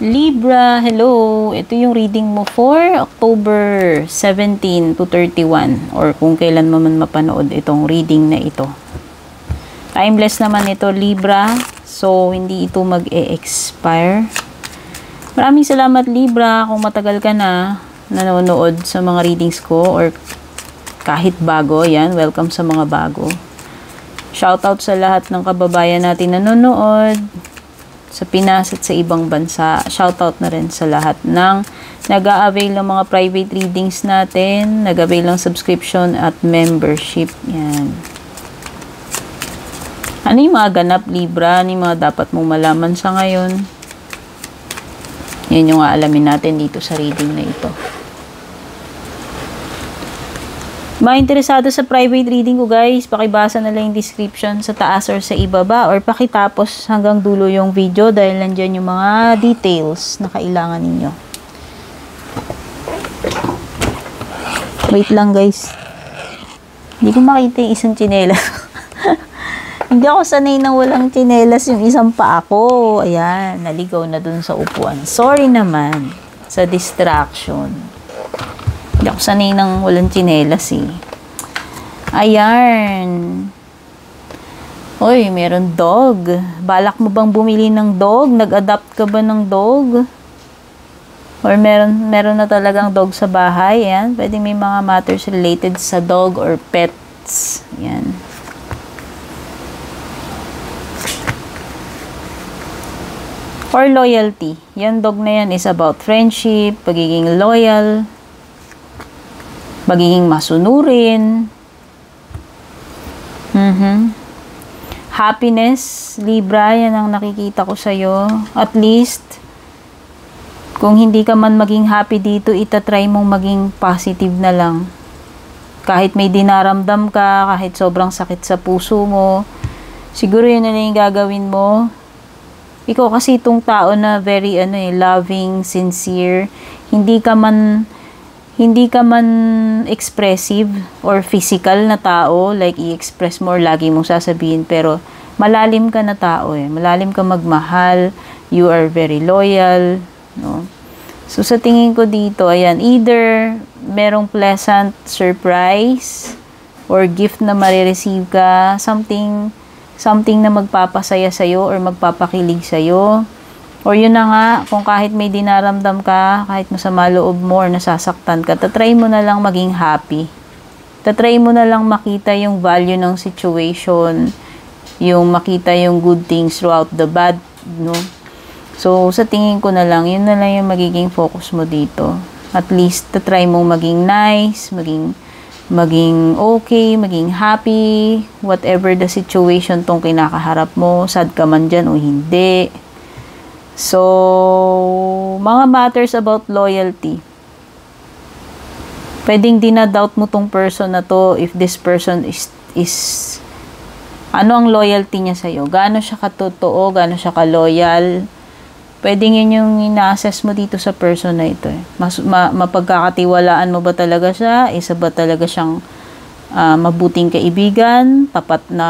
Libra, hello. Ito yung reading mo for October 17 to 31 or kung kailan mo man mapanood itong reading na ito. Timeless naman ito, Libra. So, hindi ito mag-e-expire. Maraming salamat, Libra, kung matagal ka na nanonood sa mga readings ko or kahit bago. Yan, welcome sa mga bago. Shoutout sa lahat ng kababayan natin nanonood sa Pinas at sa ibang bansa. Shoutout na rin sa lahat ng nag-a-avail ng mga private readings natin, nag-avail ng subscription at membership. Yan. Ano yung mga ganap, Libra? Ano yung mga dapat mong malaman sa ngayon? Yan yung aalamin natin dito sa reading na ito. Mga interesado sa private reading ko, guys, pakibasa na lang yung description sa taas or sa ibaba or pakitapos hanggang dulo yung video dahil nandyan yung mga details na kailangan ninyo. Wait lang, guys. Hindi ko makita yung isang tsinelas. Hindi ako sanay na walang tsinelas yung isang paa ko. Ayan, naligaw na dun sa upuan. Sorry naman sa distraction. Hindi ako sanay nang walang tsinelas eh. Ayan. Uy, meron dog. Balak mo bang bumili ng dog? Nag-adapt ka ba ng dog? Or meron na talagang dog sa bahay? Ayan. Pwede may mga matters related sa dog or pets. Ayan. Or loyalty. Yan dog na yan is about friendship, pagiging loyal, magiging masunurin. Happiness, Libra, yan ang nakikita ko sa'yo. At least, kung hindi ka man maging happy dito, itatry mong maging positive na lang. Kahit may dinaramdam ka, kahit sobrang sakit sa puso mo, siguro yun na yung gagawin mo. Ikaw kasi itong tao na very loving, sincere, hindi ka man expressive or physical na tao, like i-express more, lagi mong sasabihin, pero malalim ka na tao eh. Malalim ka magmahal, you are very loyal, no? So, sa tingin ko dito, ayan, either merong pleasant surprise or gift na marireceive ka, something na magpapasaya sa'yo or magpapakilig sa'yo. Or yun na nga, kung kahit may dinaramdam ka, kahit masama loob mo or nasasaktan ka, tatry mo na lang maging happy. Tatry mo na lang makita yung value ng situation, yung makita yung good things throughout the bad, no? So, sa tingin ko na lang, yun na lang yung magiging focus mo dito. At least, tatry mong maging nice, maging okay, maging happy, whatever the situation tong kinakaharap mo, sad ka man dyan o hindi. So, mga matters about loyalty. Pwedeng dinadoubt mo tong person na to if this person is ano ang loyalty niya sa'yo? Gaano siya katotoo? Gaano siya ka-loyal? Pwedeng yun yung ina-assess mo dito sa person na ito. Mapagkakatiwalaan mo ba talaga siya? Isa ba talaga siyang mabuting kaibigan? Tapat na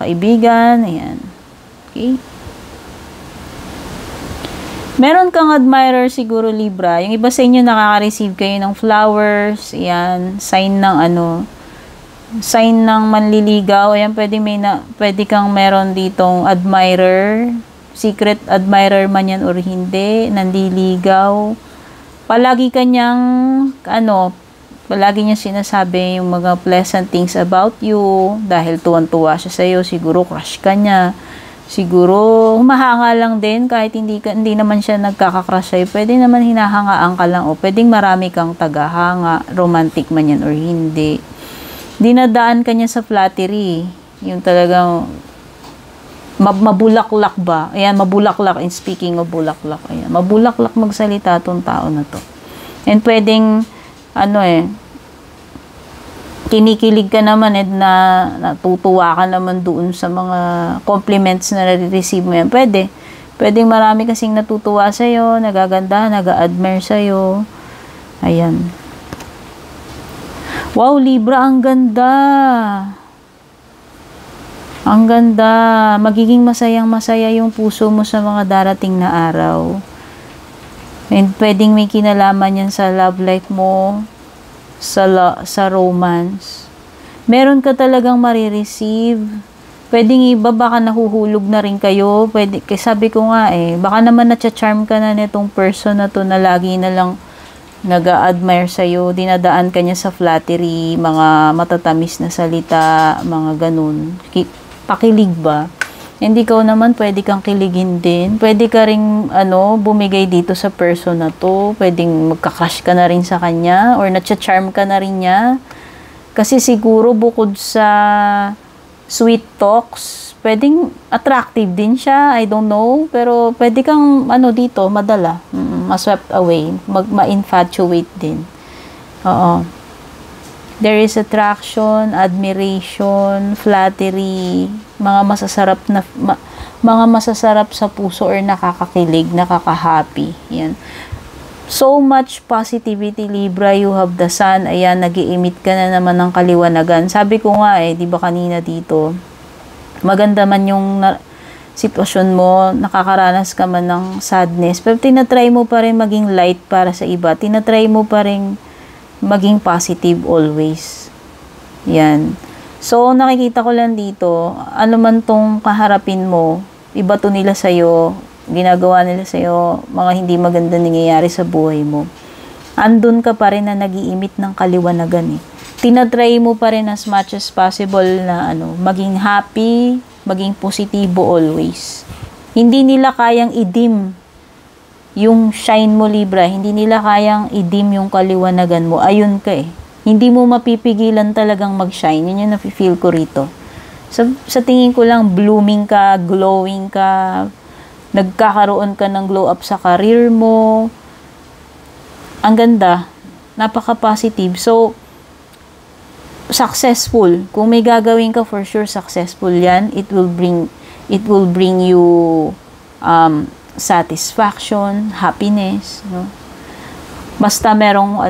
kaibigan? Ayan. Okay? Meron kang admirer siguro, Libra. Yung iba sa inyo nakaka-receive kayo ng flowers. Ayan. Sign ng manliligaw. Ayan, pwede kang meron ditong admirer. Secret admirer man yan or hindi. Nandiligaw. Palagi niya sinasabi yung mga pleasant things about you. Dahil tuwan-tuwa siya sa'yo. Siguro crush ka niya. Siguro, humahanga lang din kahit hindi naman siya nagkakakrush sa'yo. Pwede naman hinahangaan ka lang o pwedeng marami kang tagahanga, romantic man yan or hindi. Dinadaan ka niya sa flattery. Yung talagang mabulaklak ba? Ayan, mabulaklak. And speaking of bulaklak, ayan, mabulaklak magsalita tong tao na to. And pwedeng, kinikilig ka naman at natutuwa ka naman doon sa mga compliments na nare-receive mo yan. Pwedeng marami kasing natutuwa sa'yo, nagaganda, nag-a-admire sa'yo. Ayan. Wow, Libra, ang ganda. Ang ganda. Magiging masayang-masaya yung puso mo sa mga darating na araw. And pwedeng may kinalaman yan sa love life mo, sa romance. Meron ka talagang marireceive. Pwedeng iba, baka nahuhulog na rin kayo. Pwede, sabi ko nga baka naman natcha-charm ka na nitong person na to na lagi na lang nag-a-admire sa'yo, dinadaan ka niya sa flattery, mga matatamis na salita, mga ganun. Pakilig ba? Hindi ikaw naman pwede kang kiligin din. Pwede ka ring bumigay dito sa person na to. Pwedeng magka-crush ka na rin sa kanya or natcha-charm ka na rin niya. Kasi siguro bukod sa sweet talks, pwedeng attractive din siya. I don't know. Pero pwede kang dito, madala. Ma-swept away. Ma-infatuate din. Oo. There is attraction, admiration, flattery, mga masasarap sa puso or nakakakilig, nakaka-happy. Yan. So much positivity, Libra. You have the sun. Ayan, nag-i-emit ka na naman ng kaliwanagan. Sabi ko nga di ba kanina dito, maganda man yung sitwasyon mo, nakakaranas ka man ng sadness, pero tinatry mo pa rin maging light para sa iba. Tinatry mo pa rin maging positive always. Yan. So, nakikita ko lang dito, ano man tong kaharapin mo, iba to nila sa'yo, ginagawa nila sa'yo, mga hindi maganda nangyayari sa buhay mo. Andun ka pa rin na nag-iimit ng kaliwanagan Tinatry mo pa rin as much as possible na maging happy, maging positibo always. Hindi nila kayang idim yung shine mo, Libra. Hindi nila kayang idim yung kaliwanagan mo. Ayun ka Hindi mo mapipigilan talagang mag-shine. Yun yung nafe-feel ko rito. Sa tingin ko lang, blooming ka, glowing ka, nagkakaroon ka ng glow up sa career mo. Ang ganda. Napaka-positive. So, successful. Kung may gagawin ka, for sure, successful yan. It will bring you satisfaction, happiness, Basta merong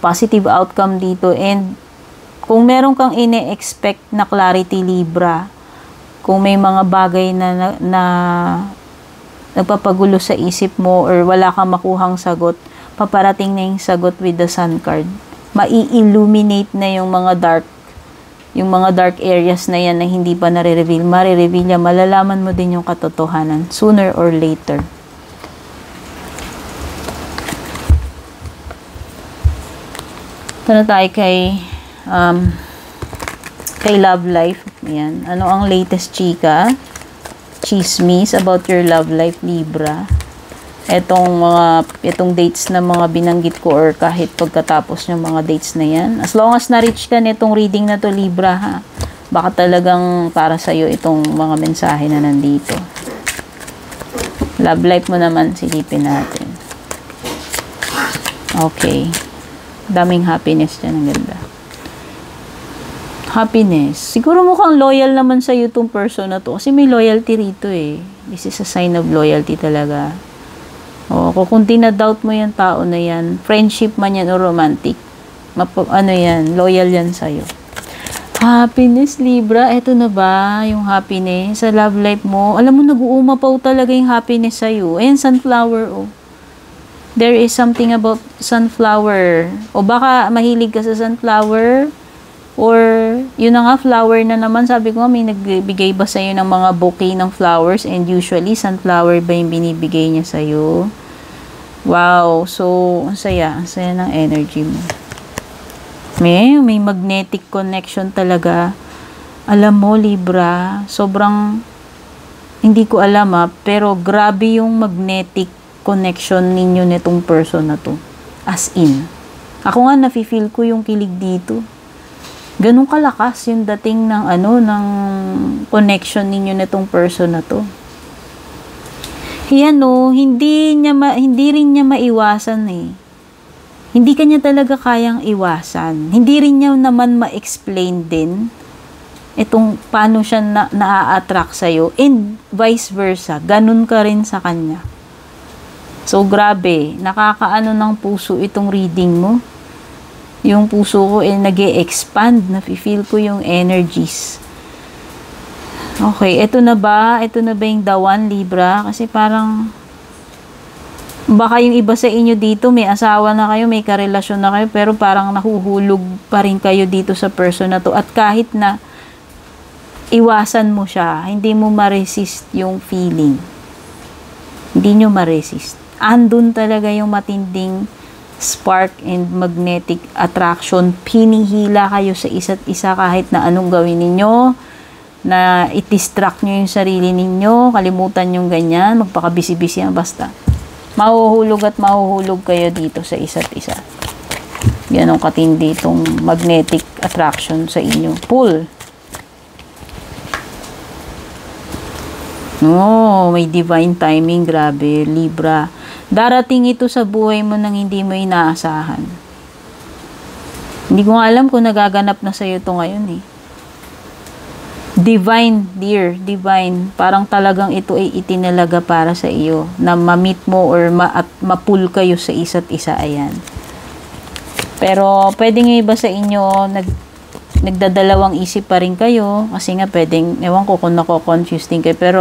positive outcome dito. And kung meron kang ine-expect na clarity, Libra, kung may mga bagay na nagpapagulo sa isip mo or wala kang makuhang sagot, paparating na yung sagot with the Sun card. Mai-illuminate na yung mga dark areas na yan na hindi pa nare-reveal. Mare-reveal yan. Malalaman mo din yung katotohanan sooner or later. Ito na tayo kay love life. Yan. Ano ang latest chika? Chismis about your love life, Libra. Itong dates na mga binanggit ko or kahit pagkatapos ng mga dates na yan. As long as na-reach ka nitong reading na to, Libra, ha? Baka talagang para sa'yo itong mga mensahe na nandito. Love life mo naman, silipin natin. Okay. Daming happiness dyan. Ang ganda. Happiness. Siguro mukhang loyal naman sa'yo itong person na to. Kasi may loyalty rito This is a sign of loyalty talaga. Kung tina-doubt mo yung tao na yan, friendship man yan o romantic, loyal yan sa'yo. Happiness, Libra. Eto na ba yung happiness sa love life mo? Alam mo, nag-uumapaw talaga yung happiness sa'yo. Ayan, sunflower, There is something about sunflower. O baka mahilig ka sa sunflower, or yun na nga, flower na naman. Sabi ko nga, may nagbibigay ba sa'yo ng mga bouquet ng flowers, and usually, sunflower ba yung binibigay niya sa'yo? Wow! So, ang saya ng energy mo. May magnetic connection talaga. Alam mo, Libra, sobrang, hindi ko alam pero grabe yung magnetic connection ninyo nitong person na to. As in. Ako nga, nafe-feel ko yung kilig dito. Ganun kalakas yung dating ng ng connection ninyo nitong person na to. Yan hindi rin niya maiwasan Hindi kanya talaga kayang iwasan. Hindi rin niya naman ma-explain din itong paano siya na-attract sa'yo. And vice versa. Ganun ka rin sa kanya. So, grabe. Nakakaano ng puso itong reading mo. Yung puso ko nag-e-expand. Nafe-feel ko yung energies. Okay, ito na ba? Ito na ba yung the one, Libra? Kasi parang Baka yung iba sa inyo dito, may asawa na kayo, may karelasyon na kayo, pero parang nahuhulog pa rin kayo dito sa person na to. At kahit na iwasan mo siya, hindi mo ma-resist yung feeling. Hindi nyo ma-resist. Andun talaga yung matinding spark and magnetic attraction. Pinihila kayo sa isa't isa kahit na anong gawin ninyo, na i-distract nyo yung sarili ninyo, kalimutan yung ganyan, magpakabisi-bisi yan, basta. Mahuhulog at mahuhulog kayo dito sa isa't isa. Ganong katindi itong magnetic attraction sa inyo. Pull. Oh, may divine timing. Grabe, Libra. Darating ito sa buhay mo nang hindi mo inaasahan. Hindi ko nga alam kung nagaganap na sa'yo ito ngayon eh. Divine, dear, divine. Parang talagang ito ay itinalaga para sa iyo na ma-meet mo or ma-pull kayo sa isa't isa. Ayan. Pero pwedeng iba sa inyo nagdadalawang isip pa rin kayo kasi nga pwedeng, ewan ko kung nako-confuse din kayo, pero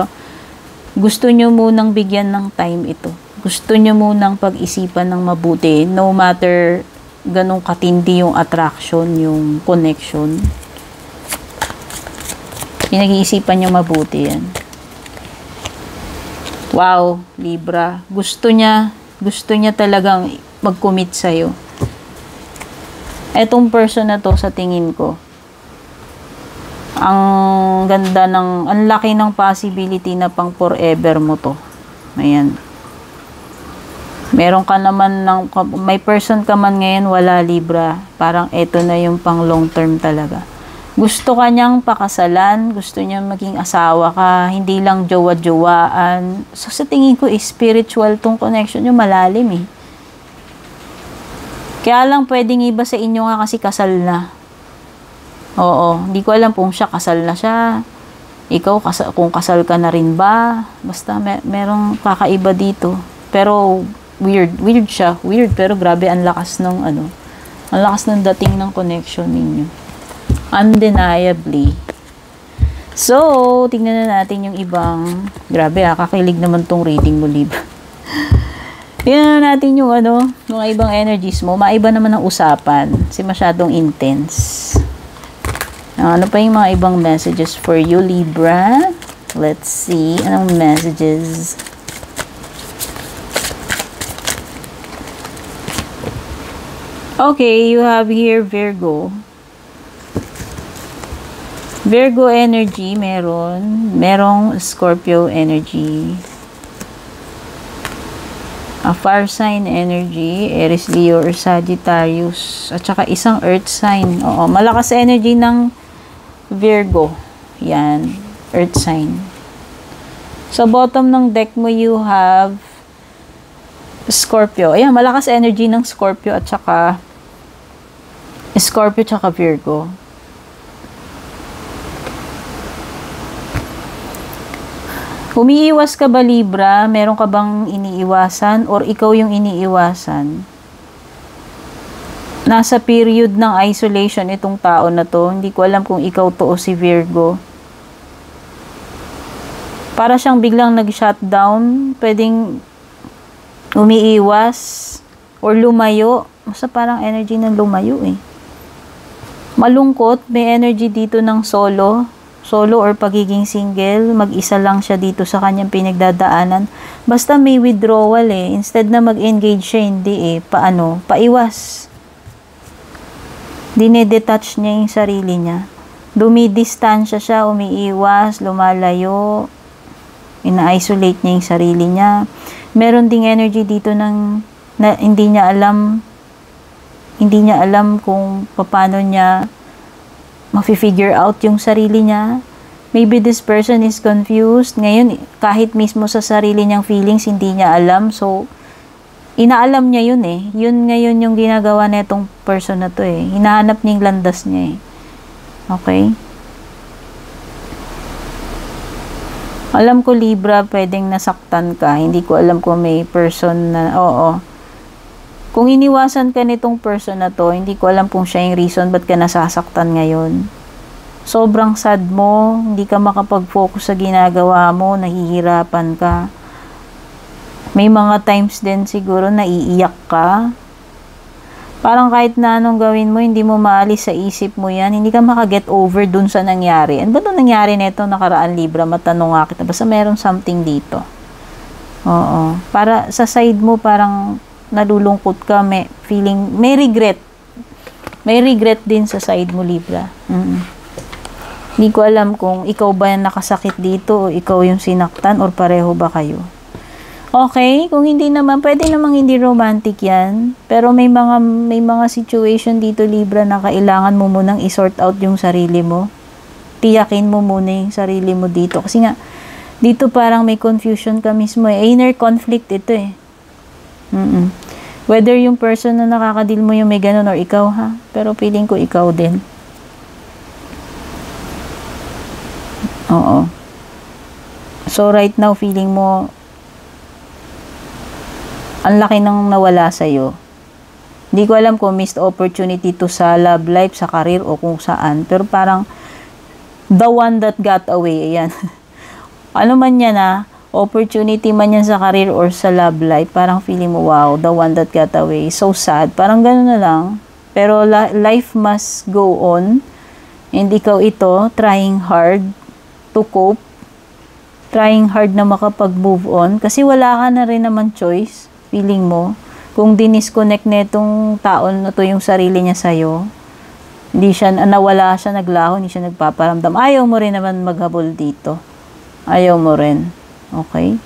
gusto nyo munang bigyan ng time ito. Gusto nyo munang pag-isipan ng mabuti no matter ganong katindi yung attraction, yung connection. Pinag-iisipan nyo mabuti yan. Wow, Libra. Gusto niya talagang mag-commit sa'yo. Etong person na to sa tingin ko, ang ganda ng, ang laki ng possibility na pang forever mo to. Ayan. Meron ka naman may person ka man ngayon, wala, Libra. Parang eto na yung pang long term talaga. Gusto ka niyang pakasalan, gusto niyang maging asawa ka, hindi lang jowa-jowaan. So, sa tingin ko, spiritual tong connection nyo, malalim eh. Kaya lang, pwedeng iba sa inyo nga kasi kasal na. Oo, hindi ko alam kung siya kasal na siya. Ikaw, kung kasal ka na rin ba? Basta, merong kakaiba dito. Pero, weird siya. Weird, pero grabe, ang lakas ng ang lakas ng dating ng connection ninyo. Undeniably. So, tingnan na natin yung ibang, grabe kakilig naman tong reading mo, Libra. Tingnan na natin yung mga ibang energies mo. Maiba naman ang usapan kasi masyadong intense. Ano pa yung mga ibang messages for you, Libra? Let's see. Anong messages? Okay, you have here Virgo. Virgo energy, merong Scorpio energy, a fire sign energy, Aries, Leo, or Sagittarius, at saka isang earth sign. Oo, malakas energy ng Virgo. Yan, earth sign. Sa bottom ng deck mo, you have Scorpio. Ayan, malakas energy ng Scorpio at saka Virgo. Umiiwas ka ba, Libra? Meron ka bang iniiwasan or ikaw yung iniiwasan? Nasa period ng isolation itong tao na to. Hindi ko alam kung ikaw to o si Virgo. Para siyang biglang nag-shutdown. Pwedeng umiiwas or lumayo. Basta parang energy ng lumayo eh. Malungkot. May energy dito ng solo or pagiging single, mag-isa lang siya dito sa kanyang pinagdadaanan. Basta may withdrawal eh. Instead na mag-engage siya, hindi eh. Paiwas. Dinedetach niya yung sarili niya. Dumidistansya siya, umiiwas, lumalayo. Ina-isolate niya yung sarili niya. Meron ding energy dito na hindi niya alam kung paano niya ma-figure out yung sarili niya. Maybe this person is confused. Ngayon, kahit mismo sa sarili niyang feelings, hindi niya alam. So, inaalam niya yun eh. Yun ngayon yung ginagawa na itong person na to eh. Hinahanap niya yung landas niya eh. Okay? Alam ko, Libra, pwedeng nasaktan ka. Hindi ko alam kung may person na, oo. Kung iniwasan ka nitong person na to, hindi ko alam kung siya yung reason ba't ka nasasaktan ngayon. Sobrang sad mo, hindi ka makapag-focus sa ginagawa mo, nahihirapan ka. May mga times din siguro naiiyak ka. Parang kahit na anong gawin mo, hindi mo maalis sa isip mo yan. Hindi ka makaget over dun sa nangyari. Ano ba ito nangyari nito nakaraan, Libra? Matanong nga kita. Basta meron something dito. Oo. Para sa side mo, parang nalulungkot ka. May feeling, may regret. May regret din sa side mo, Libra. Hindi ko alam kung ikaw ba yung nakasakit dito o ikaw yung sinaktan or pareho ba kayo. Okay, kung hindi naman, pwede namang hindi romantic yan. Pero may mga situation dito, Libra, na kailangan mo munang i-sort out yung sarili mo. Tiyakin mo muna yung sarili mo dito. Kasi nga, dito parang may confusion ka mismo eh. Inner conflict ito eh. Whether yung person na nakakadil mo yung may ganun or ikaw ha. Pero feeling ko ikaw din. Oo. So right now, feeling mo, ang laki nang nawala sa'yo. Hindi ko alam kung missed opportunity to sa love life, sa career, o kung saan. Pero parang, the one that got away, ayan. Ano man yan opportunity man yan sa career or sa love life, parang feeling mo, wow, the one that got away. So sad. Parang gano'n na lang. Pero life must go on. And ikaw ito, trying hard to cope. Trying hard na makapag-move on. Kasi wala ka na rin naman choice. Feeling mo, kung dinisconnect na itong taon na to yung sarili niya sa'yo, hindi siya, nawala siya, naglaho, hindi siya nagpaparamdam. Ayaw mo rin naman maghabol dito. Ayaw mo rin. Okay?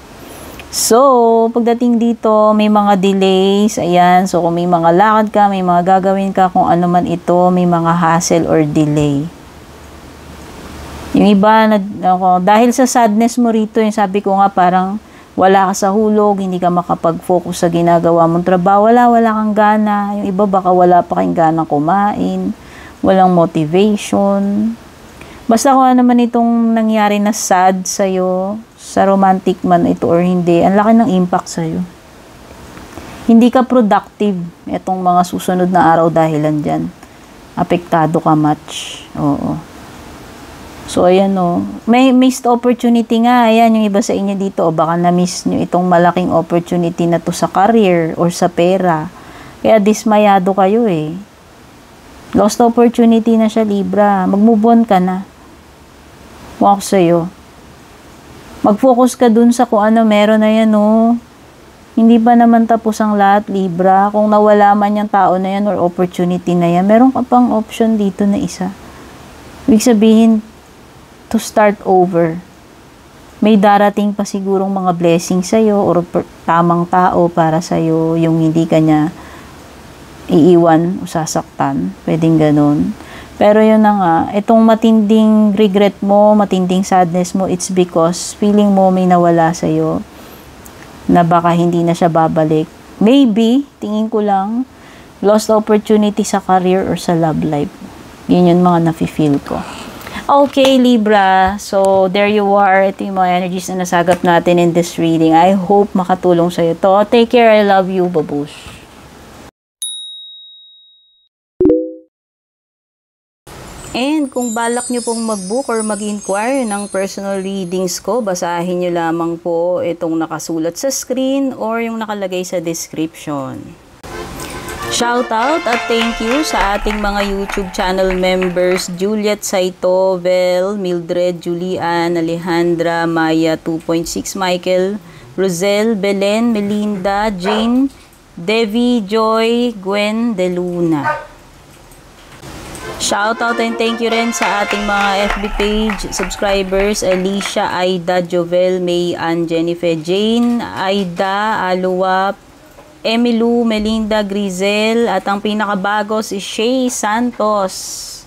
So, pagdating dito, may mga delays, ayan. So, kung may mga lakad ka, may mga gagawin ka, kung ano man ito, may mga hassle or delay. Yung iba, dahil sa sadness mo rito, yung sabi ko nga parang, wala ka sa hulog, hindi ka makapag-focus sa ginagawa mong trabaho, wala kang gana. Yung iba baka wala pa kang gana kumain, walang motivation. Basta kung ano man itong nangyari na sad sa'yo, sa romantic man ito or hindi, ang laki ng impact sa'yo. Hindi ka productive itong mga susunod na araw dahilan dyan. Apektado ka much. Oo. So, ayan may missed opportunity nga. Ayan, yung iba sa inyo dito. O baka na-miss nyo itong malaking opportunity na to sa career or sa pera. Kaya dismayado kayo eh. Lost opportunity na siya, Libra. Mag-move on ka na. Walk sa'yo. Mag-focus ka dun sa kung ano meron na yan, Hindi pa naman tapos ang lahat, Libra. Kung nawala man yung tao na yan or opportunity na yan, meron ka pang option dito na isa. Ibig sabihin, to start over. May darating pa sigurong mga blessing sa'yo or tamang tao para sa'yo, yung hindi ka niya iiwan o sasaktan. Pwedeng ganun. Pero yun na nga, itong matinding regret mo, matinding sadness mo, it's because feeling mo may nawala sa'yo na baka hindi na siya babalik. Maybe, tingin ko lang, lost opportunity sa career or sa love life. Yun yung mga nafe-feel ko. Okay, Libra. So, there you are. Ito yung mga energies na nasagap natin in this reading. I hope makatulong sa'yo to. Take care. I love you. Babush. And kung balak nyo pong mag-book or mag-inquire ng personal readings ko, basahin nyo lamang po itong nakasulat sa screen or yung nakalagay sa description. Shout out at thank you sa ating mga YouTube channel members, Juliet Saito, Vel, Mildred, Julian, Alejandra, Maya 2.6, Michael, Rosel, Belen, Melinda, Jane, Devi, Joy, Gwen, De Luna. Shout out and thank you rin sa ating mga FB page subscribers, Alicia, Aida, Jovel, May, Ann, Jennifer, Jane, Aida, Aluwa, Emilu, Melinda, Grizel, at ang pinakabago si Shay Santos.